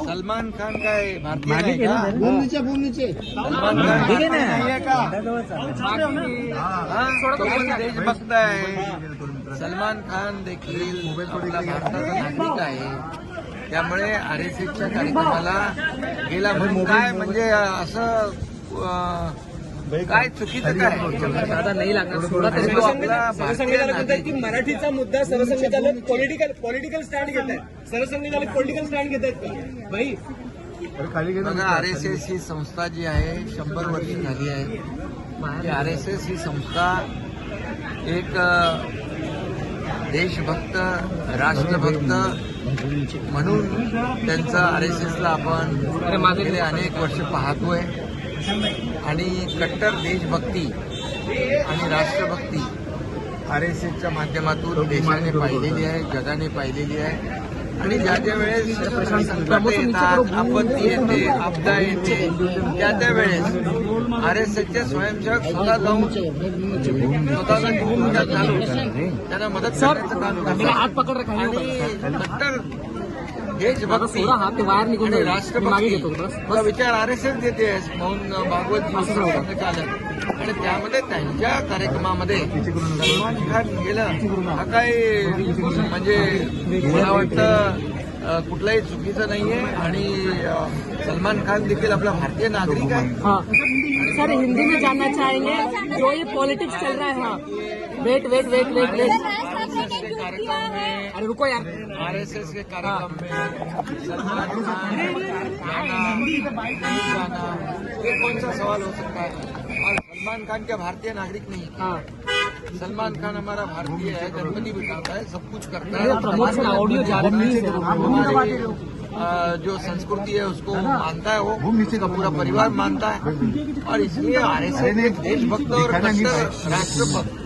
सलमान खान काय भारतीय नाही का? बोलणीचे सलमान खान भारतीय नाहीये का? हा, तो पण देशभक्त आहे. सलमान खान देखील आपला भारताचा नागरिक आहे. त्यामुळे RSSच्या कार्यक्रमाला गेला म्हणून काय म्हणजे असं काय चुकीचं काय दादा नाही लागणार सोडा तो आपला भारतीय नागरिक. की मराठीचा मुद्दा सरसंघचालक पॉलिटिकल स्टँड घेत आहेत. सरसंघचालक पॉलिटिकल स्टँड घेत आहेत का भाई? बघा, RSS ही संस्था जी आहे 100 वर्ष झाली आहे. RSS ही संस्था एक देशभक्त राष्ट्रभक्त म्हणून त्यांचा RSSला आपण गेले अनेक वर्ष पाहतोय. आणि कट्टर देशभक्ती आणि राष्ट्रभक्ती RSSच्या माध्यमातून देशाने पाहिलेली आहे, जगाने पाहिलेली आहे. आणि ज्या ज्या वेळेस संकट येतात, आपत्ती येते, आपदा येते, त्या वेळेस RSSचे स्वयंसेवक स्वतः जाऊन स्वतःला निवडणुका चालू त्यांना मदत करण्याचं काम करतात. आणि कट्टर देशभक्ती आणि राष्ट्रभक्तीचा विचार RSS देते मोहन भागवतजी संघचालक. आणि त्यामध्ये त्यांच्या कार्यक्रमामध्ये सलमान खान गेलं हा काय म्हणजे मला वाटतं कुठलाही चुकीचं नाहीये. आणि सलमान खान देखील आपला भारतीय नागरिक आहे. सर हिंदी में जानना चाहेंगे जो ये पॉलिटिक्स चल रहा है. हाँ वेट अरे रुको यार. RSS के कार्यक्रम में सलमान खान गाना ये कौन सा सवाल हो सकता है? और सलमान खान क्या भारतीय नागरिक नहीं? हाँ सलमान खान हमारा भारतीय है, गणपति बिठाता है, सब कुछ करता है. प्रमोशन ऑडियो जा रहा है. हमारी जो संस्कृति है उसको मानता है, वो उसका पूरा परिवार मानता है. और इसलिए RSS एक देशभक्त और राष्ट्रभक्त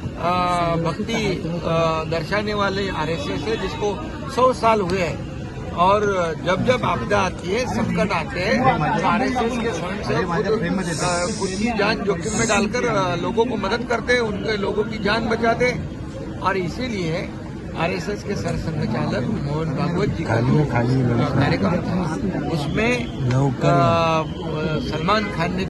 भक्ति दर्शाने वाले RSS है जिसको 100 साल हुए हैं. और जब जब आपदा आती है, संकट आते हैं, तो RSS के स्वयंसेवक खुद की जान जोखिम में डालकर लोगों को मदद करते हैं, उनके लोगों की जान बचाते हैं. और इसीलिए RSS के सरसंघचालक मोहन भागवत जी का जो कार्यक्रम था उसमें सलमान खान ने